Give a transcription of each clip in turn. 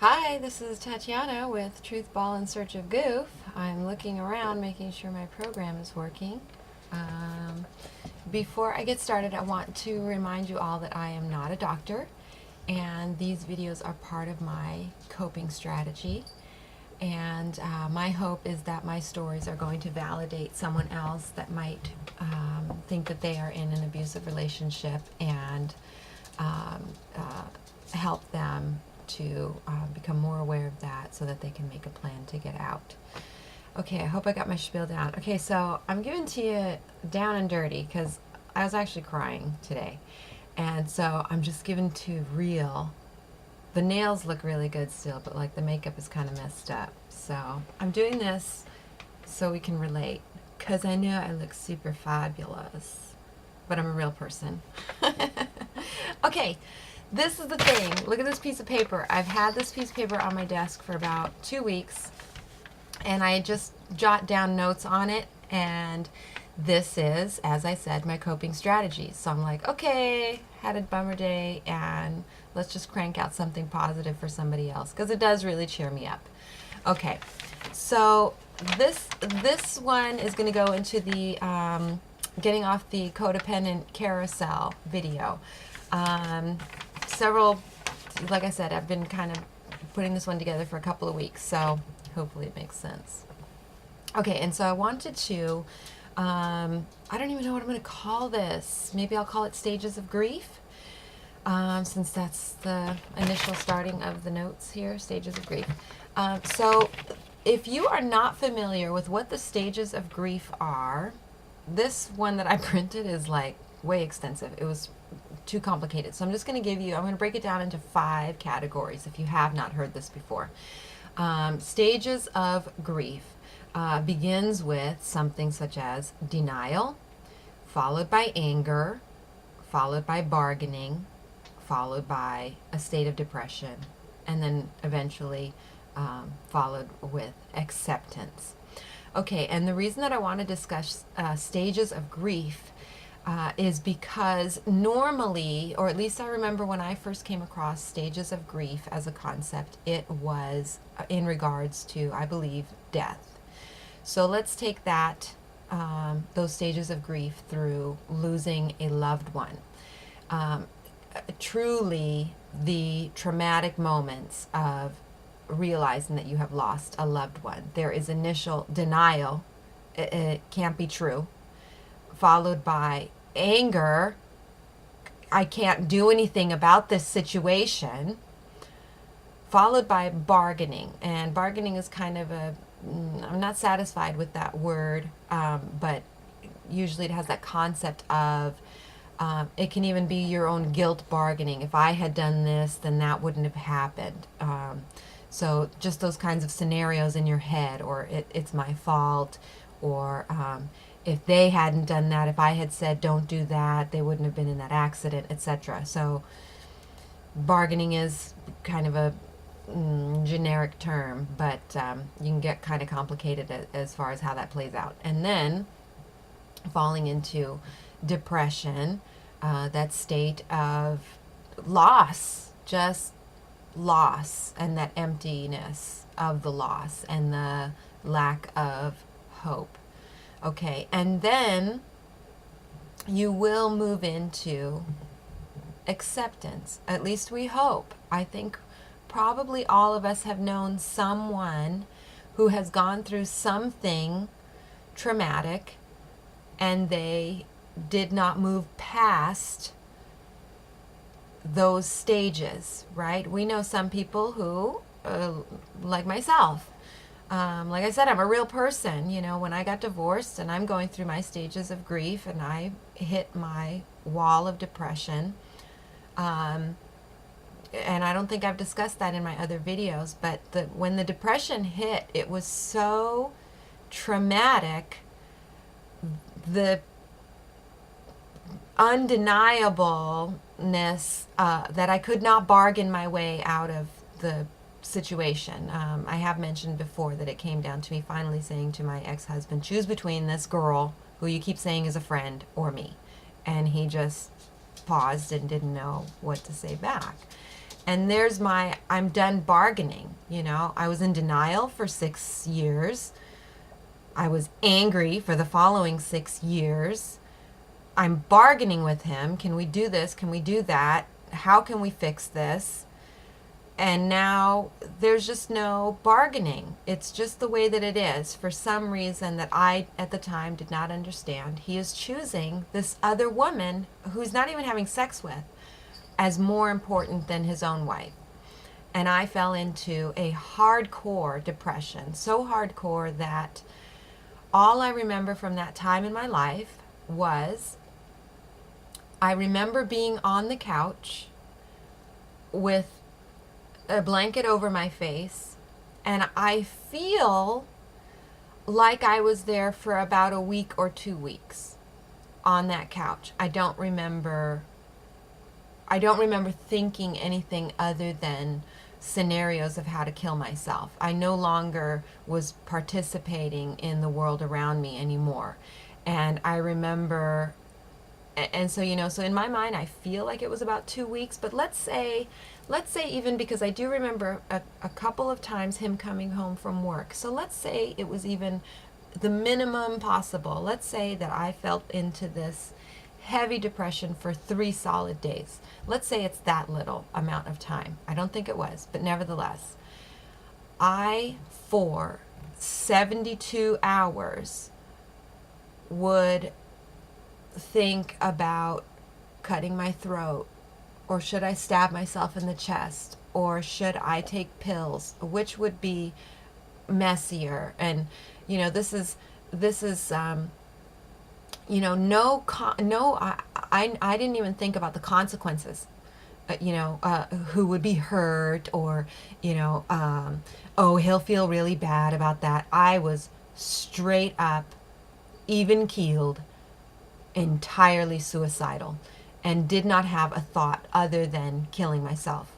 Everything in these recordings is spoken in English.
Hi, this is Tatiana with Truth Ball in Search of Goof. I'm looking around making sure my program is working. Um, Before I get started, I want to remind you all that I am not a doctor, and these videos are part of my coping strategy. And my hope is that my stories are going to validate someone else that might think that they are in an abusive relationship and um, help them to become more aware of that so that they can make a plan to get out. Okay, I hope I got my spiel down. Okay, so I'm giving to you down and dirty because I was actually crying today. And so I'm just giving to real. The nails look really good still, but like the makeup is kind of messed up. So I'm doing this so we can relate because I know I look super fabulous, but I'm a real person. Okay, this is the thing. Look at this piece of paper. I've had this piece of paper on my desk for about 2 weeks, and I just jot down notes on it. And this is, as I said, my coping strategies. So I'm like, okay, had a bummer day, and let's just crank out something positive for somebody else because it does really cheer me up. Okay, so this one is going to go into the getting off the Codependent Carousel video. Several, like I said, I've been kind of putting this one together for a couple of weeks, so hopefully it makes sense. Okay, and so I wanted to, I don't even know what I'm going to call this. Maybe I'll call it Stages of Grief, since that's the initial starting of the notes here, Stages of Grief. So if you are not familiar with what the stages of grief are, this one that I printed is like way extensive. It was too complicated. So I'm just going to give you, I'm going to break it down into 5 categories if you have not heard this before. Stages of grief begins with something such as denial, followed by anger, followed by bargaining, followed by a state of depression, and then eventually followed with acceptance. Okay, and the reason that I want to discuss stages of grief is because normally, or at least I remember when I first came across stages of grief as a concept, it was in regards to, I believe, death. So let's take that, those stages of grief through losing a loved one. Truly, the traumatic moments of realizing that you have lost a loved one. There is initial denial, it can't be true, followed by anger, I can't do anything about this situation, followed by bargaining. And bargaining is kind of a, I'm not satisfied with that word, but usually it has that concept of, it can even be your own guilt bargaining. If I had done this, then that wouldn't have happened. So just those kinds of scenarios in your head, or it's my fault, or if they hadn't done that, if I had said don't do that, they wouldn't have been in that accident, etc. So bargaining is kind of a generic term, but you can get kind of complicated as far as how that plays out. And then falling into depression, that state of loss, just loss, and that emptiness of the loss and the lack of hope. Okay, and then you will move into acceptance. At least we hope. I think probably all of us have known someone who has gone through something traumatic and they did not move past those stages, right? We know some people who, like myself, like I said, I'm a real person. You know, when I got divorced and I'm going through my stages of grief and I hit my wall of depression, and I don't think I've discussed that in my other videos, but when the depression hit, it was so traumatic, the undeniableness that I could not bargain my way out of the situation. I have mentioned before that it came down to me finally saying to my ex-husband, choose between this girl who you keep saying is a friend or me. And he just paused and didn't know what to say back. And there's my, I'm done bargaining. You know, I was in denial for 6 years. I was angry for the following 6 years. I'm bargaining with him. Can we do this? Can we do that? How can we fix this? And now there's just no bargaining. It's just the way that it is. For some reason that I, at the time, did not understand, he is choosing this other woman who's not even having sex with as more important than his own wife. And I fell into a hardcore depression, so hardcore that all I remember from that time in my life was I remember being on the couch with a blanket over my face, and I feel like I was there for about a week or 2 weeks on that couch. I don't remember thinking anything other than scenarios of how to kill myself. I no longer was participating in the world around me anymore. And I remember, and so, you know, so in my mind, I feel like it was about 2 weeks, but let's say even, because I do remember a couple of times him coming home from work. So let's say it was even the minimum possible. Let's say that I felt into this heavy depression for 3 solid days. Let's say it's that little amount of time. I don't think it was, but nevertheless, I, for 72 hours, would think about cutting my throat, or should I stab myself in the chest, or should I take pills, which would be messier. And you know, this is you know, I didn't even think about the consequences. You know, who would be hurt, or you know, oh, he'll feel really bad about that. I was straight up, even keeled, entirely suicidal, and did not have a thought other than killing myself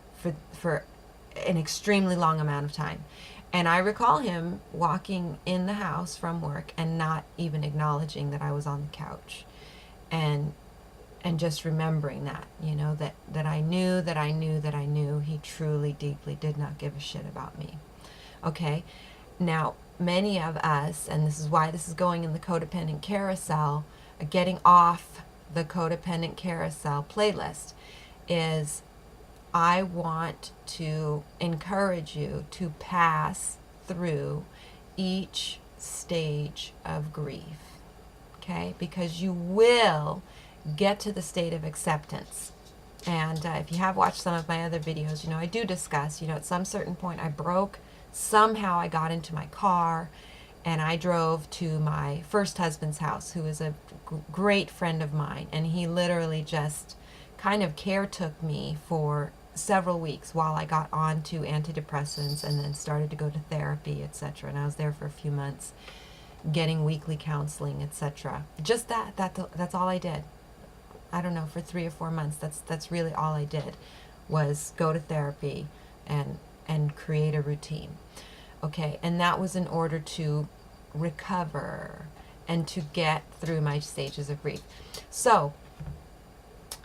for an extremely long amount of time. And I recall him walking in the house from work and not even acknowledging that I was on the couch, and just remembering that, you know, that I knew he truly, deeply did not give a shit about me. Okay, now many of us, and this is why this is going in the Codependent Carousel, getting off the Codependent Carousel playlist, is I want to encourage you to pass through each stage of grief, okay? Because you will get to the state of acceptance. And if you have watched some of my other videos, you know, I do discuss, you know, at some certain point I broke. Somehow I got into my car and I drove to my first husband's house, who is a great friend of mine. And he literally just kind of caretook me for several weeks while I got on to antidepressants and then started to go to therapy, etc. And I was there for a few months getting weekly counseling, etc. Just that's all I did. I don't know, for 3 or 4 months. That's really all I did, was go to therapy and create a routine. Okay, and that was in order to recover and to get through my stages of grief. So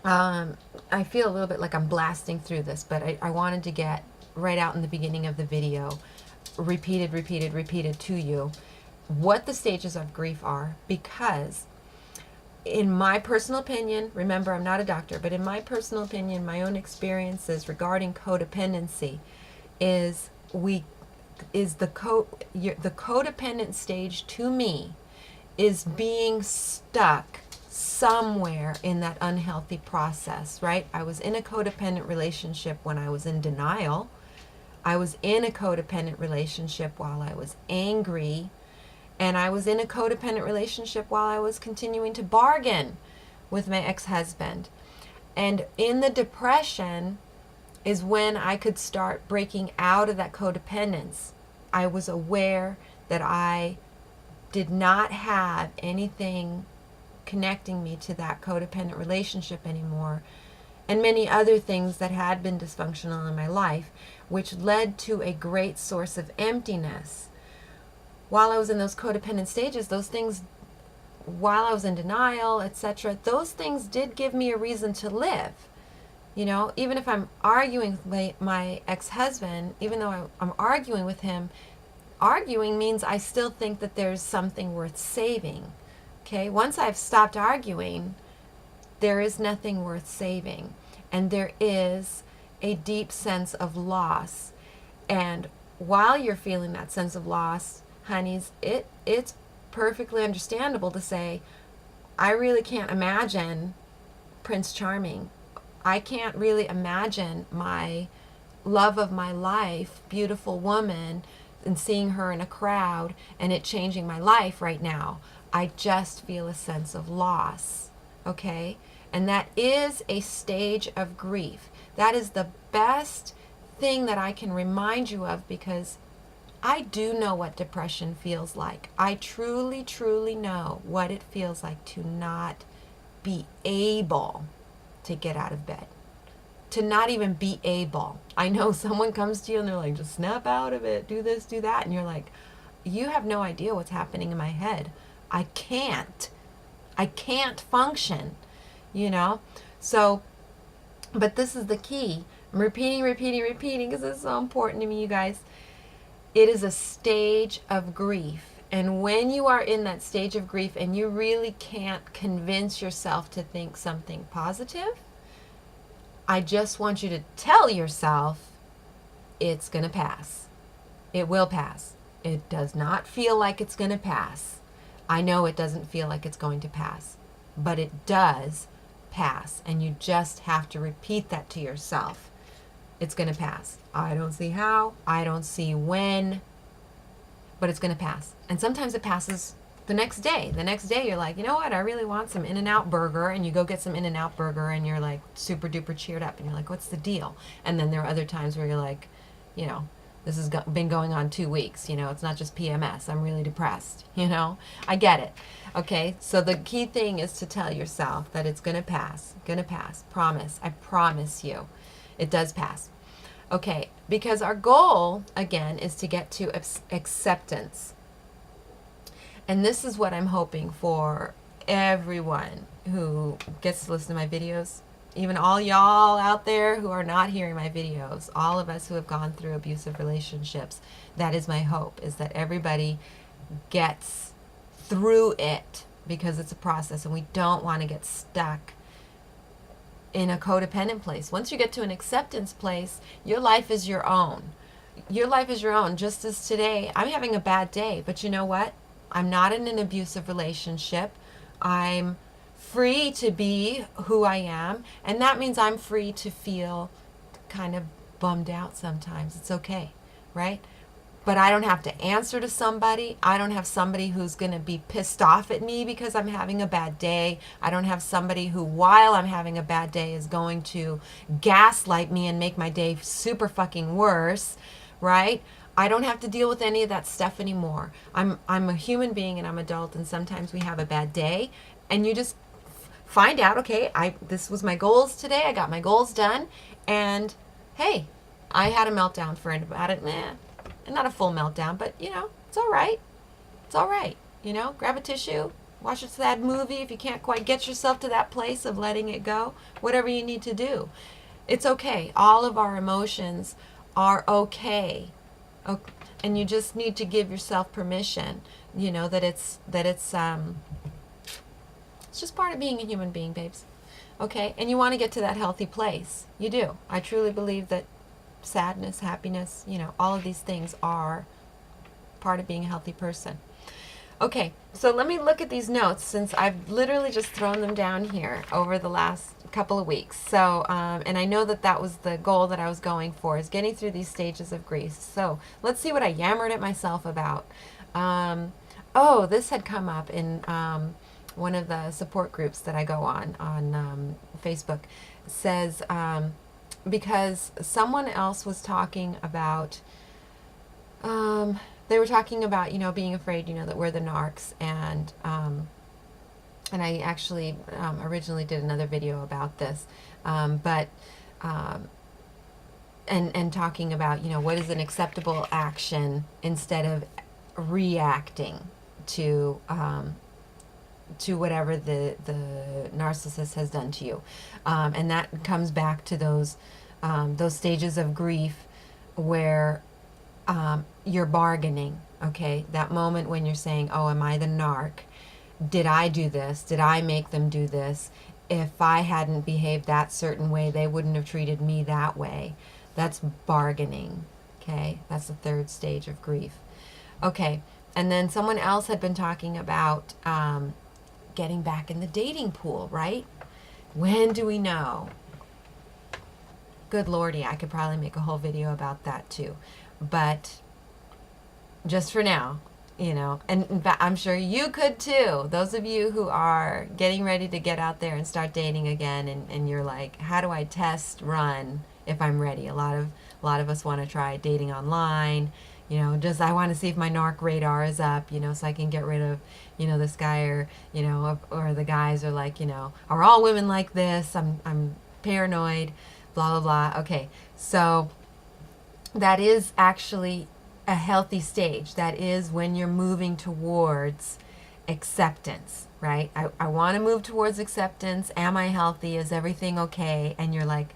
I feel a little bit like I'm blasting through this, but I wanted to get right out in the beginning of the video, repeated to you what the stages of grief are, because in my personal opinion, remember I'm not a doctor, but in my personal opinion, my own experiences regarding codependency is the codependent stage to me is being stuck somewhere in that unhealthy process, right? I was in a codependent relationship when I was in denial. I was in a codependent relationship while I was angry. And I was in a codependent relationship while I was continuing to bargain with my ex-husband. And in the depression is when I could start breaking out of that codependence. I was aware that I did not have anything connecting me to that codependent relationship anymore, and many other things that had been dysfunctional in my life, which led to a great source of emptiness. While I was in those codependent stages, those things, while I was in denial, etc., those things did give me a reason to live. You know, even if I'm arguing with my ex-husband, even though I'm arguing with him, arguing means I still think that there's something worth saving. Okay, once I've stopped arguing, there is nothing worth saving. And there is a deep sense of loss. And while you're feeling that sense of loss, honeys, it's perfectly understandable to say, I really can't imagine Prince Charming. I can't really imagine my love of my life, beautiful woman, and seeing her in a crowd and it changing my life right now. I just feel a sense of loss. Okay? And that is a stage of grief. That is the best thing that I can remind you of, because I do know what depression feels like. I truly, truly know what it feels like to not be able to get out of bed. To not even be able. I know someone comes to you and they're like, just snap out of it, do this, do that. And you're like, you have no idea what's happening in my head. I can't function, you know? So, but this is the key. I'm repeating because it's so important to me, you guys. It is a stage of grief. And when you are in that stage of grief and you really can't convince yourself to think something positive, I just want you to tell yourself it's going to pass. It will pass. It does not feel like it's going to pass. I know it doesn't feel like it's going to pass, but it does pass. And you just have to repeat that to yourself. It's going to pass. I don't see how. I don't see when, but it's going to pass. And sometimes it passes the next day. The next day you're like, you know what? I really want some In-N-Out burger. And you go get some In-N-Out burger and you're like super duper cheered up. And you're like, what's the deal? And then there are other times where you're like, you know, this has been going on 2 weeks. You know, it's not just PMS. I'm really depressed. You know, I get it. Okay. So the key thing is to tell yourself that it's going to pass. Going to pass. Promise. I promise you. It does pass. Okay. Because our goal, again, is to get to acceptance. And this is what I'm hoping for everyone who gets to listen to my videos. Even all y'all out there who are not hearing my videos, all of us who have gone through abusive relationships, that is my hope, is that everybody gets through it, because it's a process and we don't want to get stuck in a codependent place. Once you get to an acceptance place, your life is your own. Your life is your own. Just as today, I'm having a bad day, but you know what? I'm not in an abusive relationship. I'm free to be who I am, and that means I'm free to feel kind of bummed out sometimes. It's okay, right? But I don't have to answer to somebody. I don't have somebody who's going to be pissed off at me because I'm having a bad day. I don't have somebody who, while I'm having a bad day, is going to gaslight me and make my day super fucking worse, right? I don't have to deal with any of that stuff anymore. I'm a human being and I'm adult, and sometimes we have a bad day, and you just find out, okay, this was my goals today. I got my goals done, and hey, I had a meltdown for about it. Not a full meltdown, but you know, it's all right. It's all right. You know, grab a tissue, watch a sad movie if you can't quite get yourself to that place of letting it go. Whatever you need to do, it's okay. All of our emotions are okay. Okay. And you just need to give yourself permission, you know, that it's just part of being a human being, babes. Okay? And you want to get to that healthy place. You do. I truly believe that sadness, happiness, you know, all of these things are part of being a healthy person. Okay, so let me look at these notes, since I've literally just thrown them down here over the last couple of weeks. So, and I know that that was the goal that I was going for, is getting through these stages of grief. So let's see what I yammered at myself about. Oh, this had come up in one of the support groups that I go on Facebook. Says, because someone else was talking about, they were talking about, you know, being afraid, you know, that we're the narcs, and I actually originally did another video about this, and talking about, you know, what is an acceptable action instead of reacting to to whatever the narcissist has done to you. And that comes back to those stages of grief where you're bargaining, okay? That moment when you're saying, oh, am I the narc? Did I do this? Did I make them do this? If I hadn't behaved that certain way, they wouldn't have treated me that way. That's bargaining, okay? That's the third stage of grief. Okay, and then someone else had been talking about getting back in the dating pool, right? When do we know? Good Lordy, I could probably make a whole video about that too. But just for now, and in fact, I'm sure you could too. Those of you who are getting ready to get out there and start dating again, and you're like, how do I test run if I'm ready? A lot of us want to try dating online. Just I want to see if my narc radar is up, so I can get rid of, this guy, or or the guys are like, are all women like this? I'm paranoid, blah blah blah. Okay, so that is actually a healthy stage. That is when you're moving towards acceptance, right? I want to move towards acceptance. Am I healthy? Is everything okay? And you're like,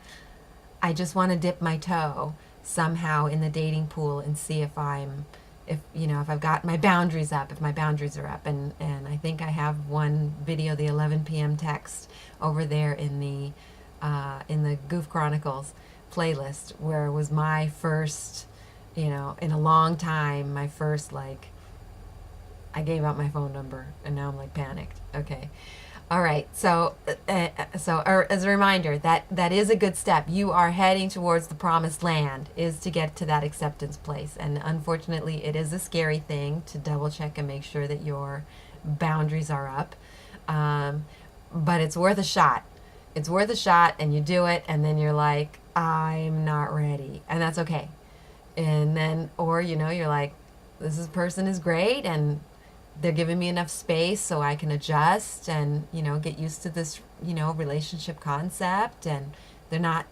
I just want to dip my toe somehow in the dating pool and see if I've got my boundaries up, if my boundaries are up. And I think I have one video, the 11 p.m. text, over there in the Goof Chronicles playlist, where it was my first, in a long time, my first, like, I gave out my phone number, and now I'm like panicked. Okay. All right. So as a reminder, that is a good step. You are heading towards the promised land, is to get to that acceptance place. And unfortunately, it is a scary thing to double check and make sure that your boundaries are up. But it's worth a shot. It's worth a shot, and you do it, and then you're like, I'm not ready. And that's okay. And then, or, you're like, person is great, and they're giving me enough space so I can adjust and, get used to this, relationship concept, and they're not,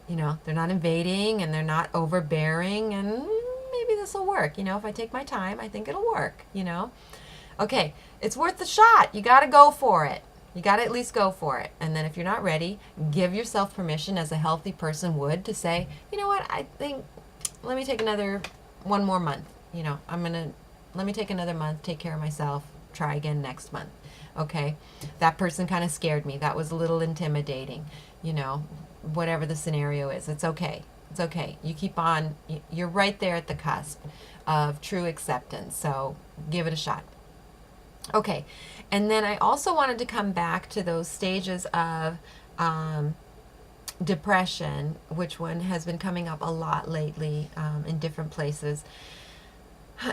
they're not invading, and they're not overbearing, and maybe this will work. If I take my time, I think it'll work, Okay, it's worth the shot. You got to go for it. You got to at least go for it. And then if you're not ready, give yourself permission, as a healthy person would, to say, you know what, I think, let me take one more month. Let me take another month, take care of myself, try again next month. Okay, that person kind of scared me. That was a little intimidating. Whatever the scenario is, it's okay. It's okay. You keep on. You're right there at the cusp of true acceptance. So give it a shot. Okay, and then I also wanted to come back to those stages of depression, which one has been coming up a lot lately in different places,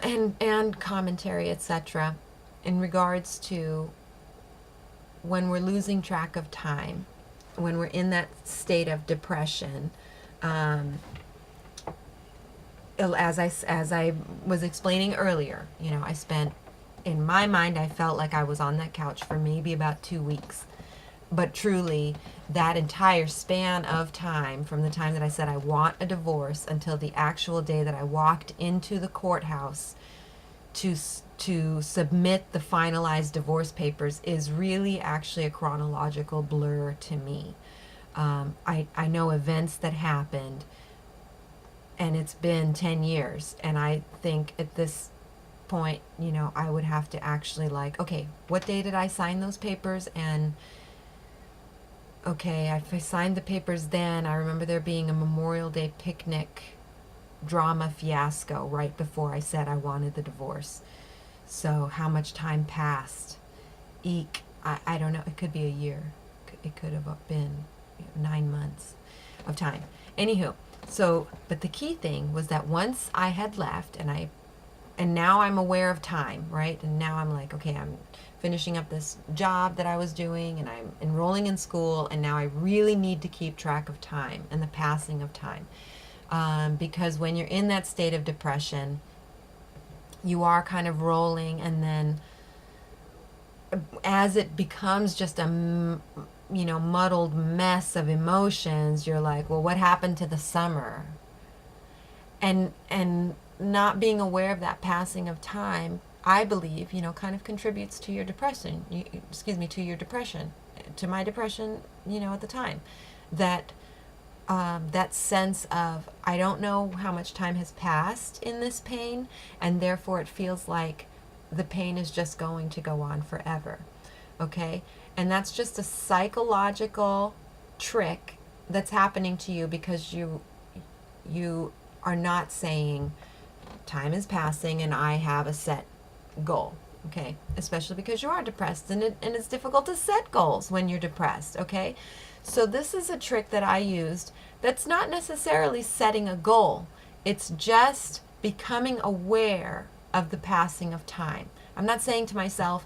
and commentary, etc., in regards to when we're losing track of time, when we're in that state of depression. As I was explaining earlier, I spent, in my mind, I felt like I was on that couch for maybe about 2 weeks. But truly, that entire span of time, from the time that I said I want a divorce until the actual day that I walked into the courthouse to submit the finalized divorce papers, is really actually a chronological blur to me. I know events that happened, and it's been 10 years, and I think at this point, I would have to actually, like, okay, what day did I sign those papers? And okay, if I signed the papers then, I remember there being a Memorial Day picnic drama fiasco right before I said I wanted the divorce. So how much time passed? Eek. I don't know. It could be a year. It could have been 9 months of time. Anywho, but the key thing was that once I had left, and now I'm aware of time, right? And now I'm like, okay, I'm finishing up this job that I was doing, and I'm enrolling in school, and now I really need to keep track of time and the passing of time. Because when you're in that state of depression, you are kind of rolling, and then as it becomes just a muddled mess of emotions, you're like, well, what happened to the summer? And not being aware of that passing of time I believe, kind of contributes to your depression. To your depression, to my depression, at the time. That that sense of, I don't know how much time has passed in this pain, and therefore it feels like the pain is just going to go on forever. Okay? And that's just a psychological trick that's happening to you because you are not saying time is passing and I have a set goal. Okay? Especially because you are depressed, and it's difficult to set goals when you're depressed. Okay? So this is a trick that I used that's not necessarily setting a goal. It's just becoming aware of the passing of time. I'm not saying to myself,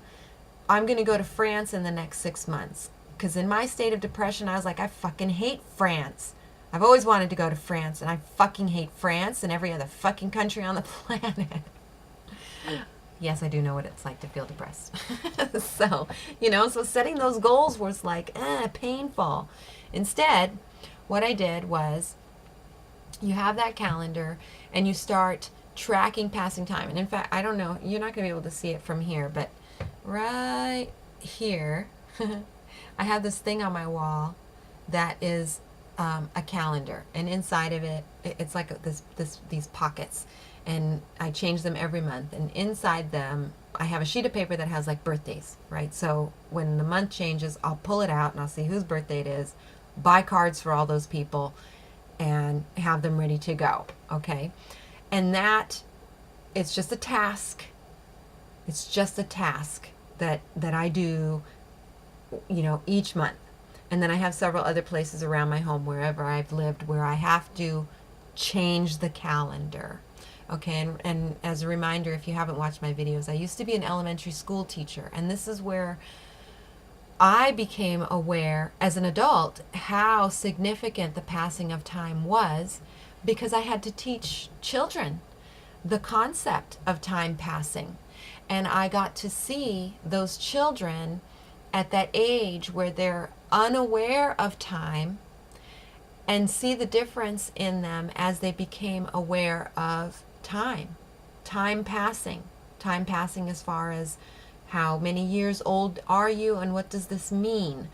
I'm going to go to France in the next 6 months. Because in my state of depression, I was like, I fucking hate France. I've always wanted to go to France, and I fucking hate France and every other fucking country on the planet. Yes, I do know what it's like to feel depressed. So setting those goals was like, painful. Instead, what I did was, you have that calendar and you start tracking passing time. And in fact, I don't know, you're not going to be able to see it from here, but right here, I have this thing on my wall that is a calendar. And inside of it, it's like these pockets. And I change them every month. And inside them, I have a sheet of paper that has like birthdays, right? So when the month changes, I'll pull it out and I'll see whose birthday it is, buy cards for all those people, and have them ready to go, okay? And it's just a task. It's just a task that I do, each month. And then I have several other places around my home, wherever I've lived, where I have to change the calendar. Okay, and as a reminder, if you haven't watched my videos, I used to be an elementary school teacher, and this is where I became aware as an adult how significant the passing of time was, because I had to teach children the concept of time passing. And I got to see those children at that age where they're unaware of time, and see the difference in them as they became aware of time passing as far as how many years old are you and what does this mean?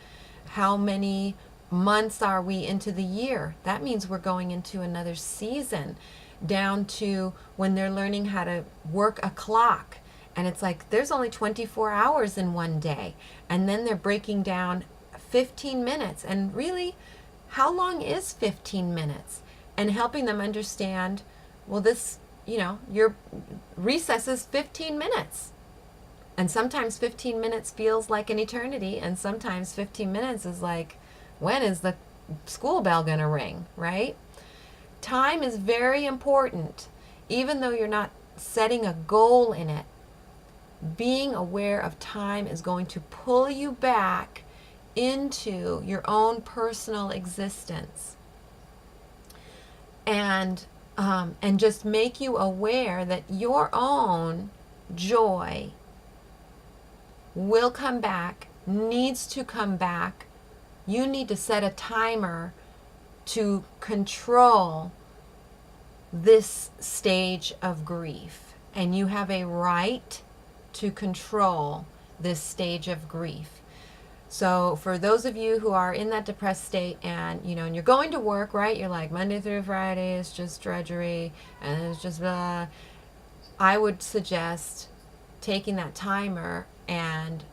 How many months are we into the year? That means we're going into another season, down to when they're learning how to work a clock. And it's like, there's only 24 hours in one day. And then they're breaking down 15 minutes. And really, how long is 15 minutes? And helping them understand, well, this, your recess is 15 minutes. And sometimes 15 minutes feels like an eternity. And sometimes 15 minutes is like, when is the school bell going to ring, right? Time is very important. Even though you're not setting a goal in it, being aware of time is going to pull you back into your own personal existence. And just make you aware that your own joy will come back, needs to come back. You need to set a timer to control this stage of grief. And you have a right to control this stage of grief. So for those of you who are in that depressed state, and and you're going to work, right? You're like, Monday through Friday is just drudgery and it's just blah. I would suggest taking that timer and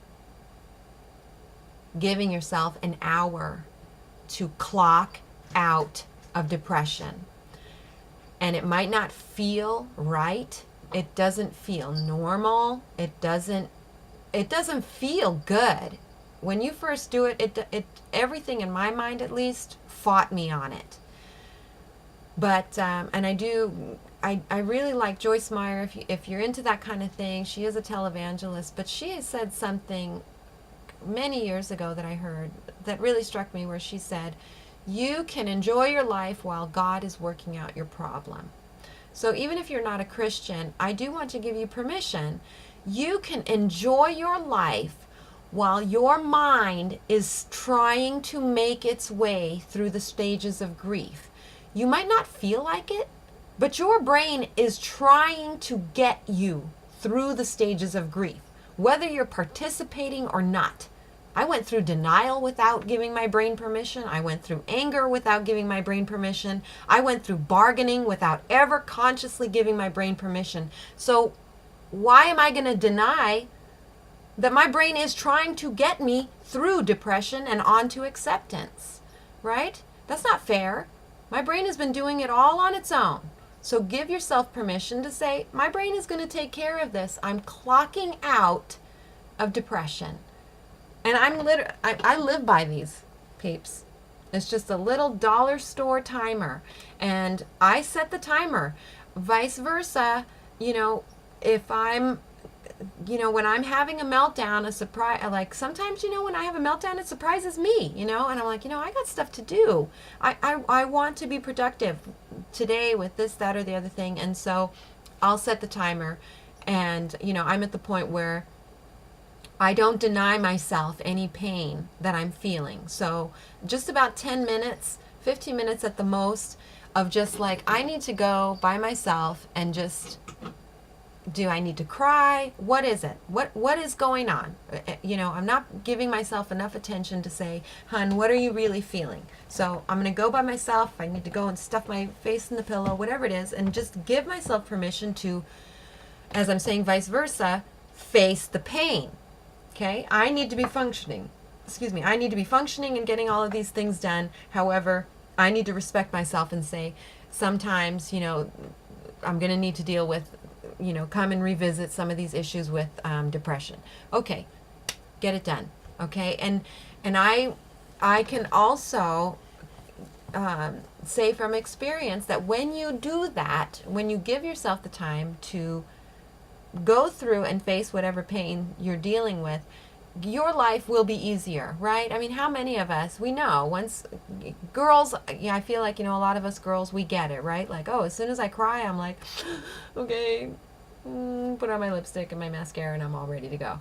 giving yourself an hour to clock out of depression. And it might not feel right. It doesn't feel normal. It doesn't feel good. When you first do it, everything in my mind at least fought me on it. But and I really like Joyce Meyer. If you're into that kind of thing, she is a televangelist. But she has said something many years ago that I heard that really struck me, where she said, "You can enjoy your life while God is working out your problem." So even if you're not a Christian, I do want to give you permission. You can enjoy your life while your mind is trying to make its way through the stages of grief. You might not feel like it, but your brain is trying to get you through the stages of grief, whether you're participating or not. I went through denial without giving my brain permission. I went through anger without giving my brain permission. I went through bargaining without ever consciously giving my brain permission. So why am I going to deny that my brain is trying to get me through depression and onto acceptance, right? That's not fair. My brain has been doing it all on its own. So give yourself permission to say, my brain is going to take care of this. I'm clocking out of depression. And I live by these, peeps. It's just a little dollar store timer. And I set the timer. Vice versa, if I'm, when I'm having a meltdown, a surprise, like sometimes, when I have a meltdown, it surprises me, and I'm like, I got stuff to do. I want to be productive today with this, that, or the other thing. And so I'll set the timer. And, I'm at the point where I don't deny myself any pain that I'm feeling. So just about 10 minutes, 15 minutes at the most of just like, I need to go by myself and just, do I need to cry? What is it? What is going on? I'm not giving myself enough attention to say, hun, what are you really feeling? So I'm going to go by myself. I need to go and stuff my face in the pillow, whatever it is, and just give myself permission to, as I'm saying, vice versa, face the pain. Okay, I need to be functioning. I need to be functioning and getting all of these things done. However, I need to respect myself and say, sometimes, I'm going to need to deal with, come and revisit some of these issues with depression. Okay, get it done. Okay, and I can also say from experience that when you do that, when you give yourself the time to go through and face whatever pain you're dealing with, your life will be easier, right? I mean, how many of us, we know, once girls, I feel like, a lot of us girls, we get it, right? Like, oh, as soon as I cry, I'm like, okay, put on my lipstick and my mascara and I'm all ready to go,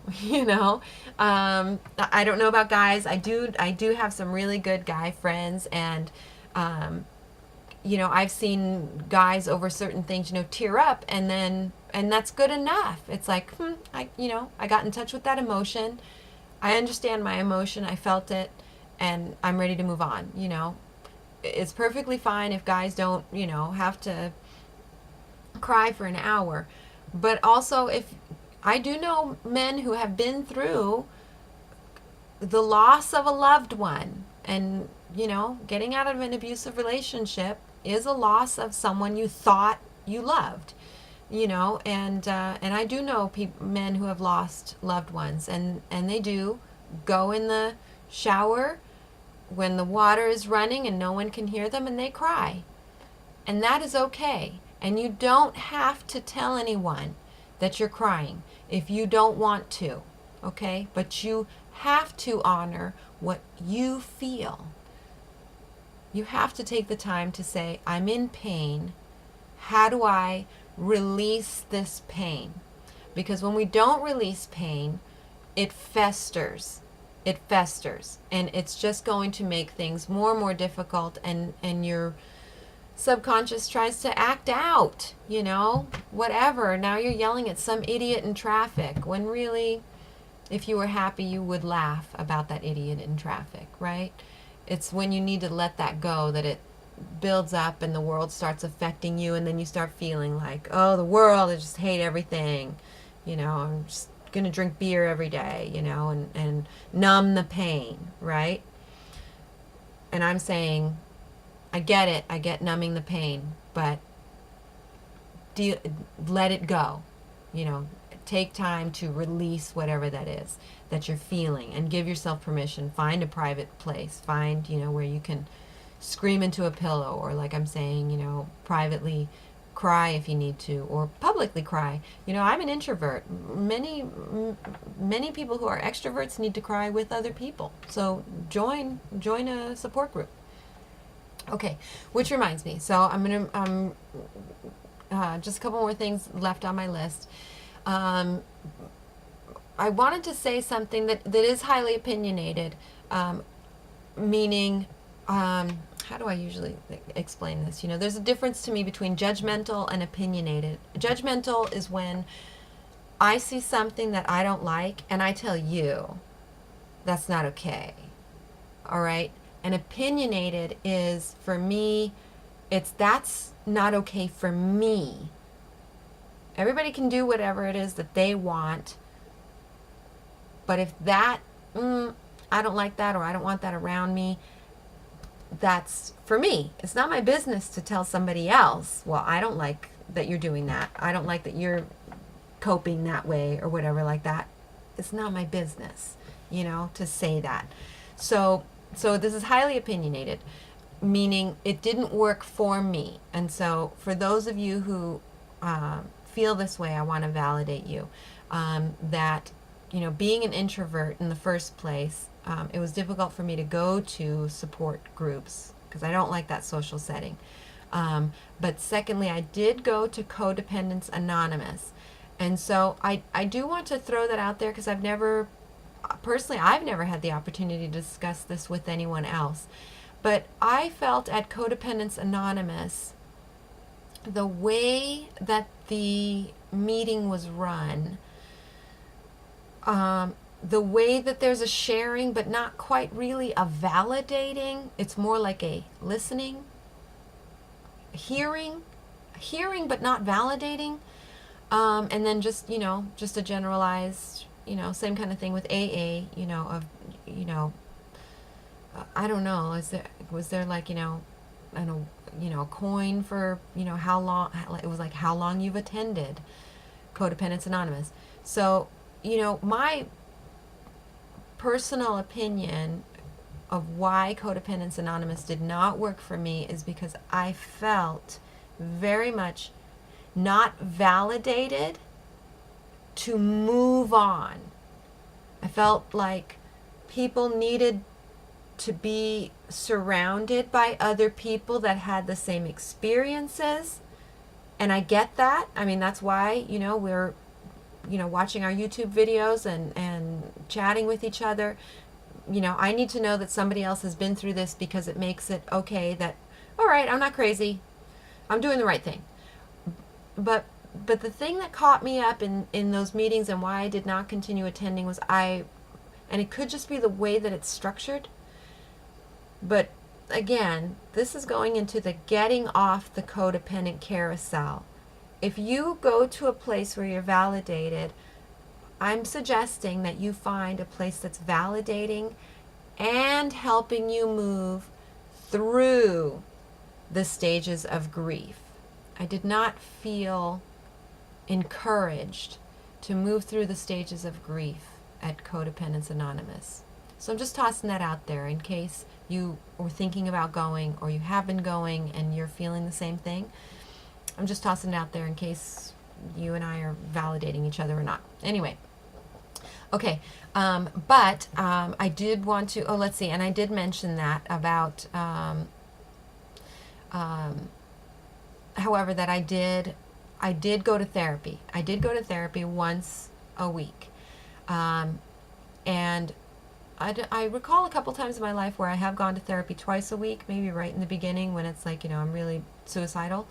I don't know about guys. I do have some really good guy friends, and, I've seen guys over certain things, tear up, and that's good enough. It's like, I got in touch with that emotion. I understand my emotion. I felt it, and I'm ready to move on. It's perfectly fine if guys don't, have to cry for an hour. But also, if I do know men who have been through the loss of a loved one, and, getting out of an abusive relationship is a loss of someone you thought you loved. And I do know men who have lost loved ones, and they do go in the shower when the water is running and no one can hear them, and they cry. And that is okay. And you don't have to tell anyone that you're crying if you don't want to, okay? But you have to honor what you feel. You have to take the time to say, I'm in pain. How do I release this pain? Because when we don't release pain, it festers. And it's just going to make things more and more difficult, and your subconscious tries to act out, whatever. Now you're yelling at some idiot in traffic, when really, if you were happy, you would laugh about that idiot in traffic, right? It's when you need to let that go that it builds up and the world starts affecting you, and then you start feeling like, oh, the world, I just hate everything. I'm just going to drink beer every day, and numb the pain, right? And I'm saying, I get it. I get numbing the pain, but let it go. Take time to release whatever that is that you're feeling, and give yourself permission. Find a private place. Find, where you can scream into a pillow, or like I'm saying, privately cry if you need to, or publicly cry. I'm an introvert. Many people who are extroverts need to cry with other people. So join a support group. Okay, which reminds me. So I'm gonna just a couple more things left on my list. I wanted to say something that is highly opinionated, meaning, how do I usually explain this? There's a difference to me between judgmental and opinionated. Judgmental is when I see something that I don't like and I tell you that's not okay. All right? And opinionated is, for me, that's not okay for me. Everybody can do whatever it is that they want, but if that, I don't like that, or I don't want that around me, that's for me. It's not my business to tell somebody else, well, I don't like that you're doing that. I don't like that you're coping that way, or whatever like that. It's not my business, to say that. So this is highly opinionated, meaning it didn't work for me. And so for those of you who feel this way, I want to validate you, that being an introvert in the first place, it was difficult for me to go to support groups because I don't like that social setting. But secondly, I did go to Codependence Anonymous. And so I do want to throw that out there because I've never had the opportunity to discuss this with anyone else. But I felt at Codependence Anonymous, the way that the meeting was run, the way that there's a sharing but not quite really a validating, it's more like a listening, hearing but not validating, and then just a generalized, same kind of thing with AA, I don't know, was there like, I don't know, a coin for, how long, it was like how long you've attended Codependence Anonymous. So, my personal opinion of why Codependence Anonymous did not work for me is because I felt very much not validated to move on. I felt like people needed to be surrounded by other people that had the same experiences. And I get that. I mean, that's why, we're, watching our YouTube videos and chatting with each other. I need to know that somebody else has been through this because it makes it okay that, all right, I'm not crazy. I'm doing the right thing. But the thing that caught me up in those meetings and why I did not continue attending was and it could just be the way that it's structured. But again, this is going into the getting off the codependent carousel. If you go to a place where you're validated, I'm suggesting that you find a place that's validating and helping you move through the stages of grief. I did not feel encouraged to move through the stages of grief at Codependence Anonymous. So I'm just tossing that out there in case you were thinking about going, or you have been going and you're feeling the same thing. I'm just tossing it out there in case you and I are validating each other or not. Anyway, okay, but I did want to, let's see, and I did mention that about, however, that I did go to therapy. I did go to therapy once a week. And I recall a couple times in my life where I have gone to therapy twice a week, maybe right in the beginning when it's like, I'm really suicidal.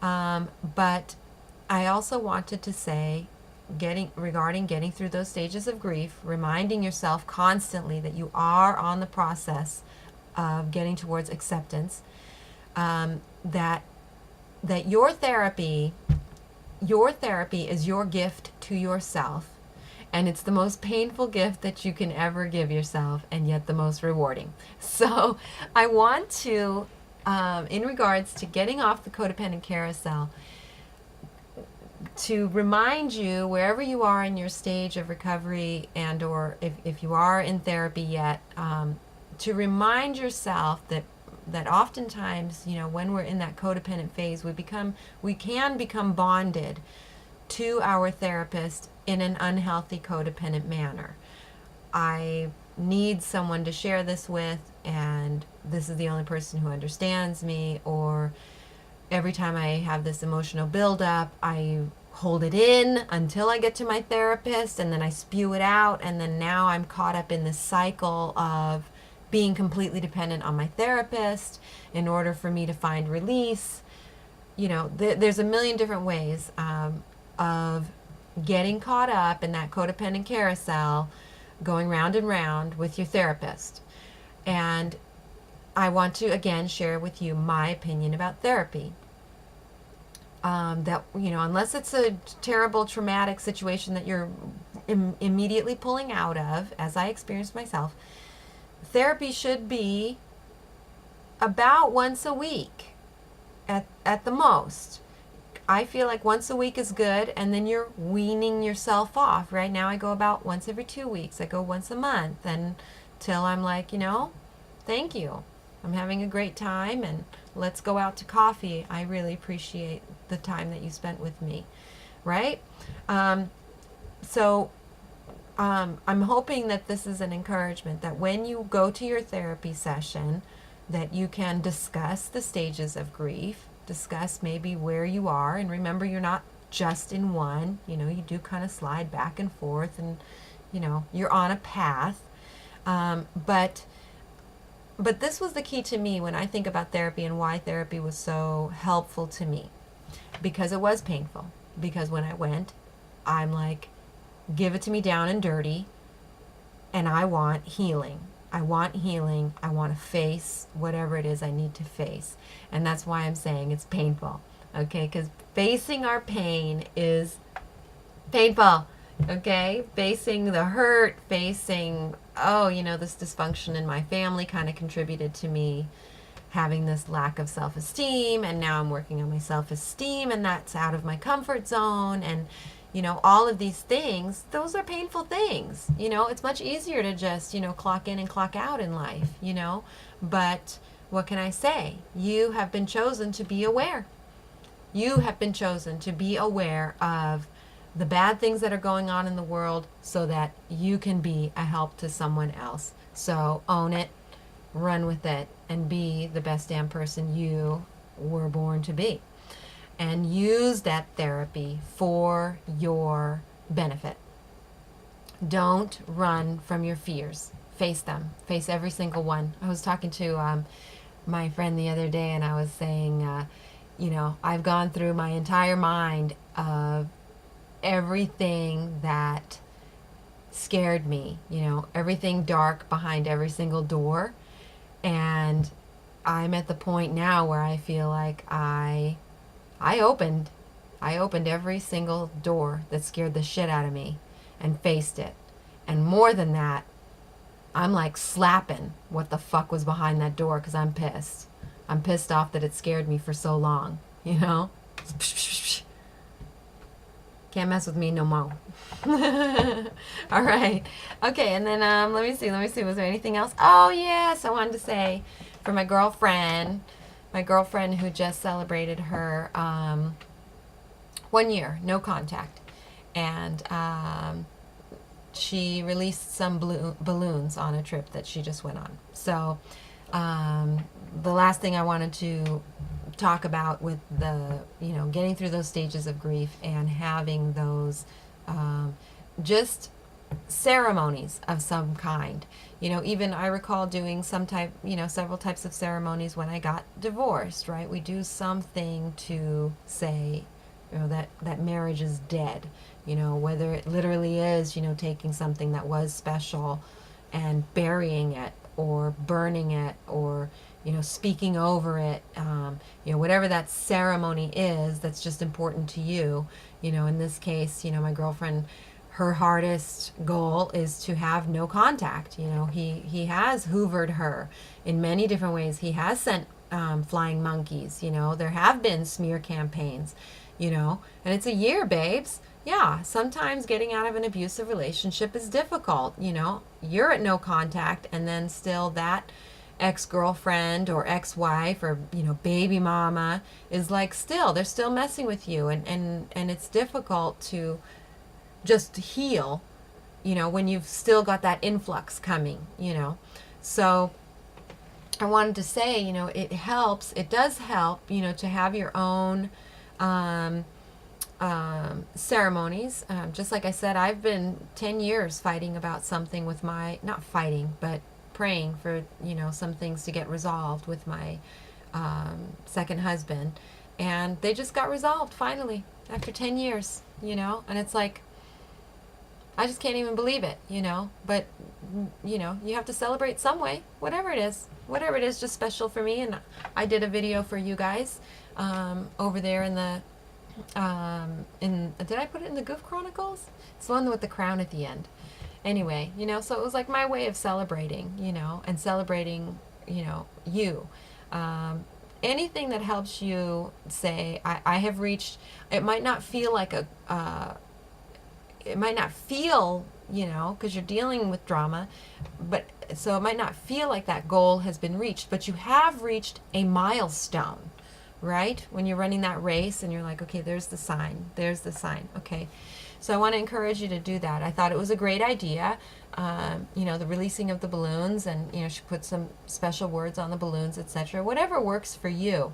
But I also wanted to say, regarding getting through those stages of grief, reminding yourself constantly that you are on the process of getting towards acceptance, that your therapy is your gift to yourself. And it's the most painful gift that you can ever give yourself, and yet the most rewarding. So I want to, in regards to getting off the codependent carousel, to remind you, wherever you are in your stage of recovery, and or if you are in therapy yet, to remind yourself that oftentimes, when we're in that codependent phase, we can become bonded to our therapist in an unhealthy codependent manner. I need someone to share this with, and this is the only person who understands me, or every time I have this emotional buildup, I hold it in until I get to my therapist, and then I spew it out, and then now I'm caught up in this cycle of being completely dependent on my therapist in order for me to find release. There's a million different ways of getting caught up in that codependent carousel, going round and round with your therapist. And I want to again share with you my opinion about therapy. That, unless it's a terrible traumatic situation that you're immediately pulling out of, as I experienced myself, therapy should be about once a week at the most. I feel like once a week is good, and then you're weaning yourself off. Right now I go about once every 2 weeks. I go once a month until I'm like, thank you. I'm having a great time, and let's go out to coffee. I really appreciate the time that you spent with me, right? So I'm hoping that this is an encouragement that when you go to your therapy session, that you can discuss the stages of grief, discuss maybe where you are, and remember you're not just in one. You do kind of slide back and forth, and you're on a path. But this was the key to me when I think about therapy and why therapy was so helpful to me, because it was painful. Because when I went, I'm like, give it to me down and dirty, and I want healing. I want healing. I want to face whatever it is I need to face. And that's why I'm saying it's painful, okay? Because facing our pain is painful, okay? Facing the hurt, facing, this dysfunction in my family kind of contributed to me having this lack of self-esteem, and now I'm working on my self-esteem, and that's out of my comfort zone, and all of these things, those are painful things. It's much easier to just, clock in and clock out in life, but what can I say? You have been chosen to be aware. You have been chosen to be aware of the bad things that are going on in the world so that you can be a help to someone else. So own it, run with it, and be the best damn person you were born to be. And use that therapy for your benefit. Don't run from your fears. Face them. Face every single one. I was talking to my friend the other day, and I was saying, I've gone through my entire mind of everything that scared me, everything dark behind every single door. And I'm at the point now where I feel like I opened every single door that scared the shit out of me and faced it. And more than that, I'm like slapping what the fuck was behind that door because I'm pissed. I'm pissed off that it scared me for so long, Can't mess with me no more. All right. Okay, and then let me see. Was there anything else? Oh, yes, I wanted to say for my girlfriend who just celebrated her 1 year, no contact. And she released some balloons on a trip that she just went on. So the last thing I wanted to talk about with the, getting through those stages of grief and having those just ceremonies of some kind. Even I recall doing several types of ceremonies when I got divorced, right? We do something to say, that marriage is dead, whether it literally is, taking something that was special and burying it or burning it or, speaking over it, whatever that ceremony is that's just important to you. In this case, my girlfriend, her hardest goal is to have no contact. He has hoovered her in many different ways. He has sent flying monkeys. There have been smear campaigns, and it's a year, babes. Yeah, sometimes getting out of an abusive relationship is difficult. You're at no contact, and then still that ex-girlfriend or ex-wife or baby mama is like they're still messing with you, and it's difficult to just heal, when you've still got that influx coming, So I wanted to say, it does help, to have your own ceremonies. Just like I said, I've been 10 years fighting about something with not fighting, but praying for, some things to get resolved with my second husband. And they just got resolved finally. after 10 years, you know, and it's like, I just can't even believe it, you know, but, you know, you have to celebrate some way, whatever it is just special for me. And I did a video for you guys, over there in the, did I put it in the Goof Chronicles? It's the one with the crown at the end. Anyway, you know, so it was like my way of celebrating, you know, and celebrating, you know, you. Anything that helps you say, I have reached, it might not feel like it might not feel, you know, because you're dealing with drama, but so it might not feel like that goal has been reached, but you have reached a milestone, right? When you're running that race and you're like, okay, there's the sign, okay. So I want to encourage you to do that. I thought it was a great idea, you know, the releasing of the balloons, and, you know, she put some special words on the balloons, etc. Whatever works for you.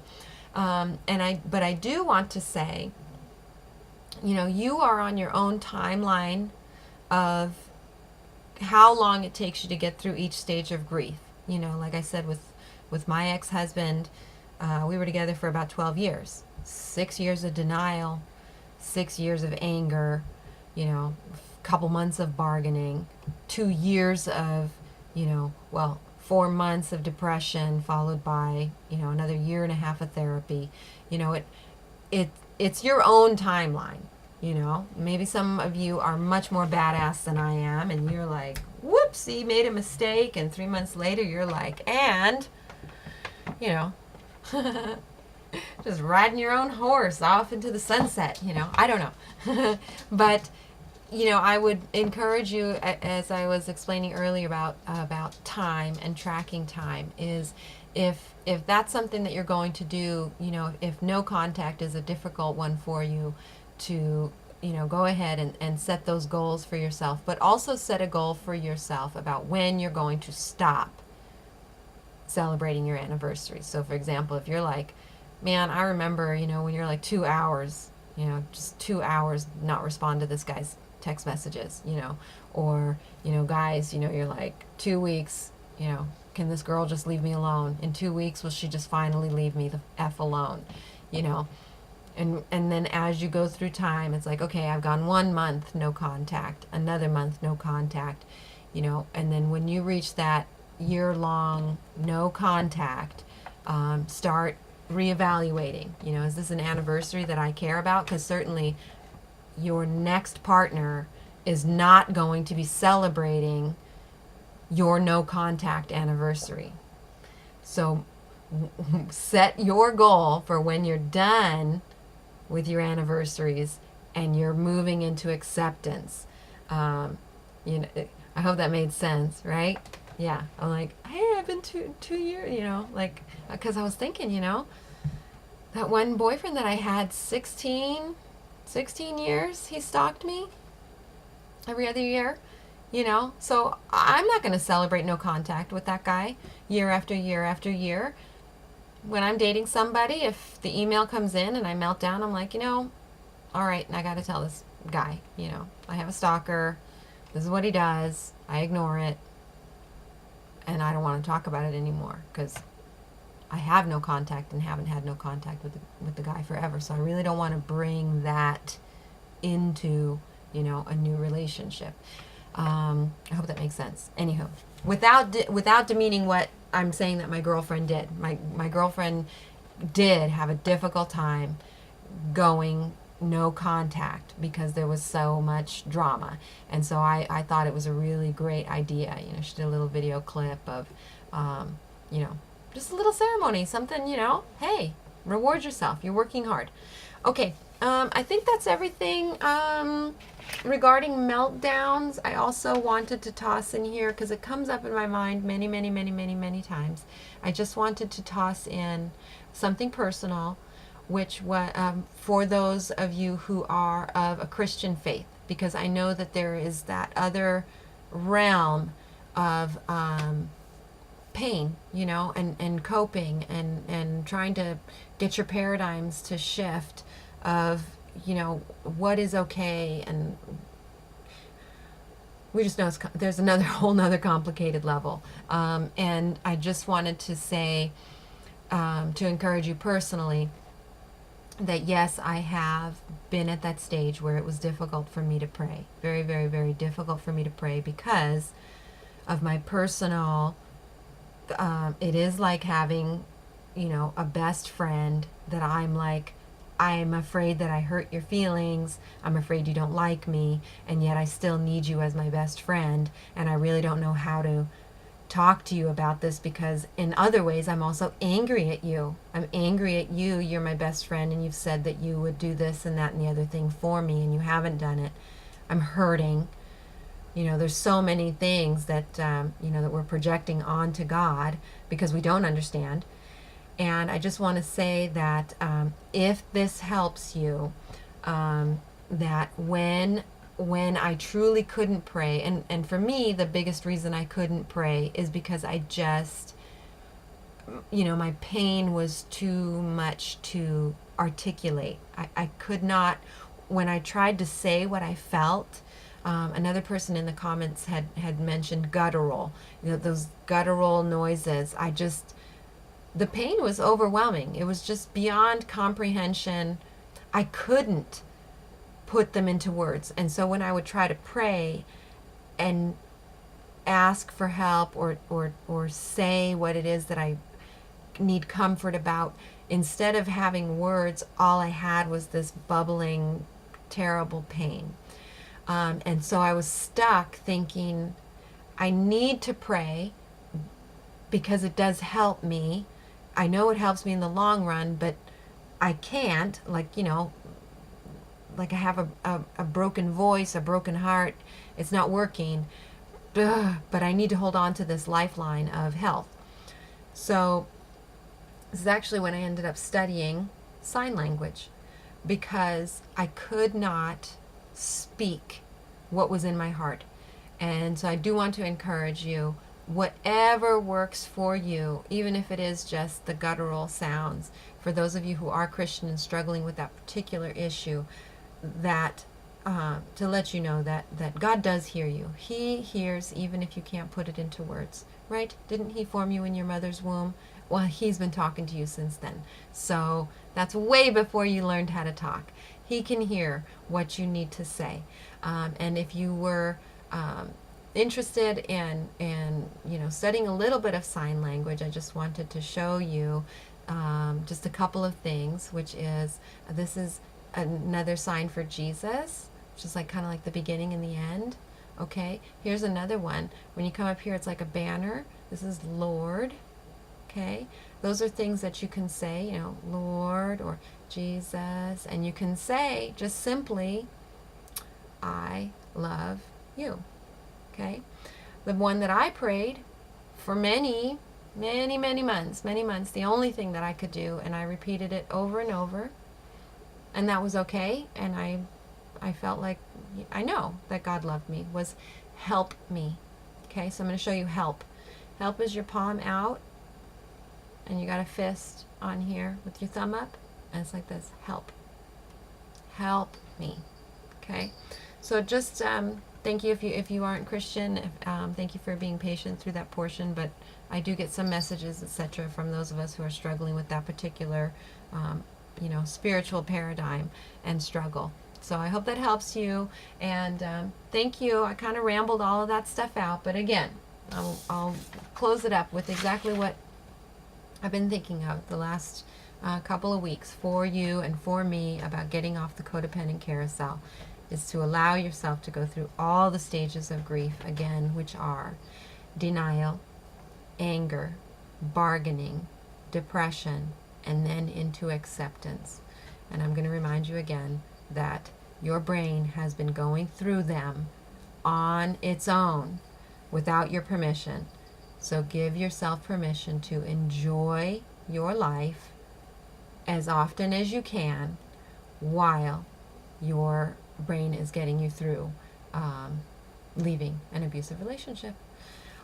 But I do want to say, you know, you are on your own timeline of how long it takes you to get through each stage of grief. You know, like I said, with my ex-husband, we were together for about 12 years. 6 years of denial, 6 years of anger, you know, a couple months of bargaining, 2 years of, you know, well, 4 months of depression, followed by, you know, another year and a half of therapy. You know, it's your own timeline, you know. Maybe some of you are much more badass than I am, and you're like, whoopsie, made a mistake, and 3 months later you're like, and, you know, just riding your own horse off into the sunset, you know. I don't know. But, you know, I would encourage you, as I was explaining earlier about time and tracking time, is if that's something that you're going to do, you know, if no contact is a difficult one for you, to, you know, go ahead and set those goals for yourself, but also set a goal for yourself about when you're going to stop celebrating your anniversary. So, for example, if you're like, man, I remember, you know, when you're like 2 hours, you know, just 2 hours not respond to this guy's text messages, you know, or, you know, guys, you know, you're like 2 weeks, you know, can this girl just leave me alone? In 2 weeks, will she just finally leave me the F alone? You know, and then as you go through time, it's like, okay, I've gone 1 month, no contact, another month, no contact, you know, and then when you reach that year-long no contact, start reevaluating, you know, is this an anniversary that I care about? Because certainly your next partner is not going to be celebrating your no contact anniversary. So set your goal for when you're done with your anniversaries and you're moving into acceptance. You know, I hope that made sense, right? Yeah, I'm like, hey, I've been 2 years, you know, like, because I was thinking, you know, that one boyfriend that I had 16 years, he stalked me every other year, you know, so I'm not going to celebrate no contact with that guy year after year after year. When I'm dating somebody, if the email comes in and I melt down, I'm like, you know, all right, I got to tell this guy, you know, I have a stalker. This is what he does. I ignore it. And I don't want to talk about it anymore because I have no contact and haven't had no contact with the guy forever. So I really don't want to bring that into, you know, a new relationship. I hope that makes sense. Anywho, without demeaning what I'm saying that my girlfriend did. My girlfriend did have a difficult time going no contact because there was so much drama. And so I thought it was a really great idea. You know, she did a little video clip of, you know, just a little ceremony, something, you know, hey, reward yourself. You're working hard. Okay, I think that's everything. Regarding meltdowns, I also wanted to toss in here, because it comes up in my mind many times. I just wanted to toss in something personal, which for those of you who are of a Christian faith, because I know that there is that other realm of pain, you know, and coping and trying to get your paradigms to shift of, you know, what is okay, and we just know there's another whole nother complicated level. And I just wanted to say, to encourage you personally, that yes, I have been at that stage where it was difficult for me to pray. Very, very, very difficult for me to pray because of my personal, it is like having, a best friend that I'm like, I'm afraid that I hurt your feelings. I'm afraid you don't like me. And yet I still need you as my best friend. And I really don't know how to talk to you about this because in other ways I'm also angry at you. I'm angry at you. You're my best friend and you've said that you would do this and that and the other thing for me and you haven't done it. I'm hurting. There's so many things that that we're projecting onto God because we don't understand. And I just want to say that if this helps you, that when I truly couldn't pray, and for me, the biggest reason I couldn't pray is because I just, my pain was too much to articulate. I could not, when I tried to say what I felt, another person in the comments had mentioned guttural, those guttural noises. The pain was overwhelming. It was just beyond comprehension. I couldn't put them into words. And so when I would try to pray and ask for help or say what it is that I need comfort about, instead of having words, all I had was this bubbling, terrible pain. And so I was stuck thinking, I need to pray because it does help me. I know it helps me in the long run, but I can't, like I have a broken voice, a broken heart. It's not working. But I need to hold on to this lifeline of health. So this is actually when I ended up studying sign language because I could not speak what was in my heart. And so I do want to encourage you, whatever works for you, even if it is just the guttural sounds, for those of you who are Christian and struggling with that particular issue, that to let you know that God does hear you. He hears even if you can't put it into words, right? Didn't he form you in your mother's womb? Well, he's been talking to you since then. So that's way before you learned how to talk. He can hear what you need to say. And if you were interested in studying a little bit of sign language, I just wanted to show you just a couple of things, which is this is another sign for Jesus, which is like kind of like the beginning and the end. Okay, here's another one. When you come up here, it's like a banner. This is Lord. Okay, those are things that you can say, Lord or Jesus, and you can say just simply, I love you. Okay, the one that I prayed for many months, the only thing that I could do, and I repeated it over and over, and that was okay, and I felt like I know that God loved me, was help me. Okay, so I'm going to show you help. Help is your palm out, and you got a fist on here with your thumb up, and it's like this, help. Help me. Okay, so just thank you if you aren't Christian. Thank you for being patient through that portion, but I do get some messages, etc., from those of us who are struggling with that particular spiritual paradigm and struggle. So I hope that helps you, and thank you. I kind of rambled all of that stuff out, but again, I'll close it up with exactly what I've been thinking of the last couple of weeks for you and for me about getting off the codependent carousel, is to allow yourself to go through all the stages of grief again, which are denial, anger, bargaining, depression, and then into acceptance. And I'm going to remind you again that your brain has been going through them on its own without your permission. So give yourself permission to enjoy your life as often as you can while your brain is getting you through leaving an abusive relationship.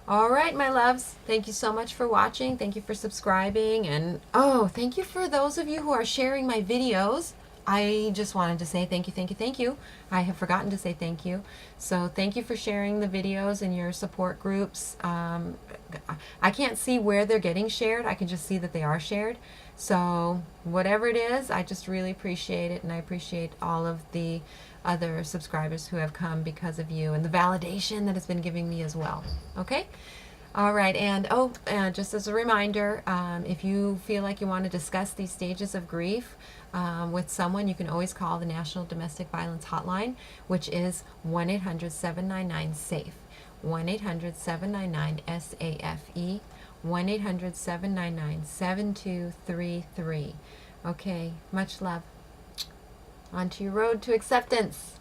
All right, my loves, thank you so much for watching. Thank you for subscribing. And thank you for those of you who are sharing my videos I just wanted to say thank you, thank you, thank you. I have forgotten to say thank you. So thank you for sharing the videos in your support groups. I can't see where they're getting shared. I can just see that they are shared. So whatever it is, I just really appreciate it, and I appreciate all of the other subscribers who have come because of you and the validation that it's been giving me as well. Okay? All right, and just as a reminder, if you feel like you want to discuss these stages of grief with someone, you can always call the National Domestic Violence Hotline, which is 1-800-799-SAFE, 1-800-799-SAFE, 1-800-799-7233. Okay, much love. On to your road to acceptance.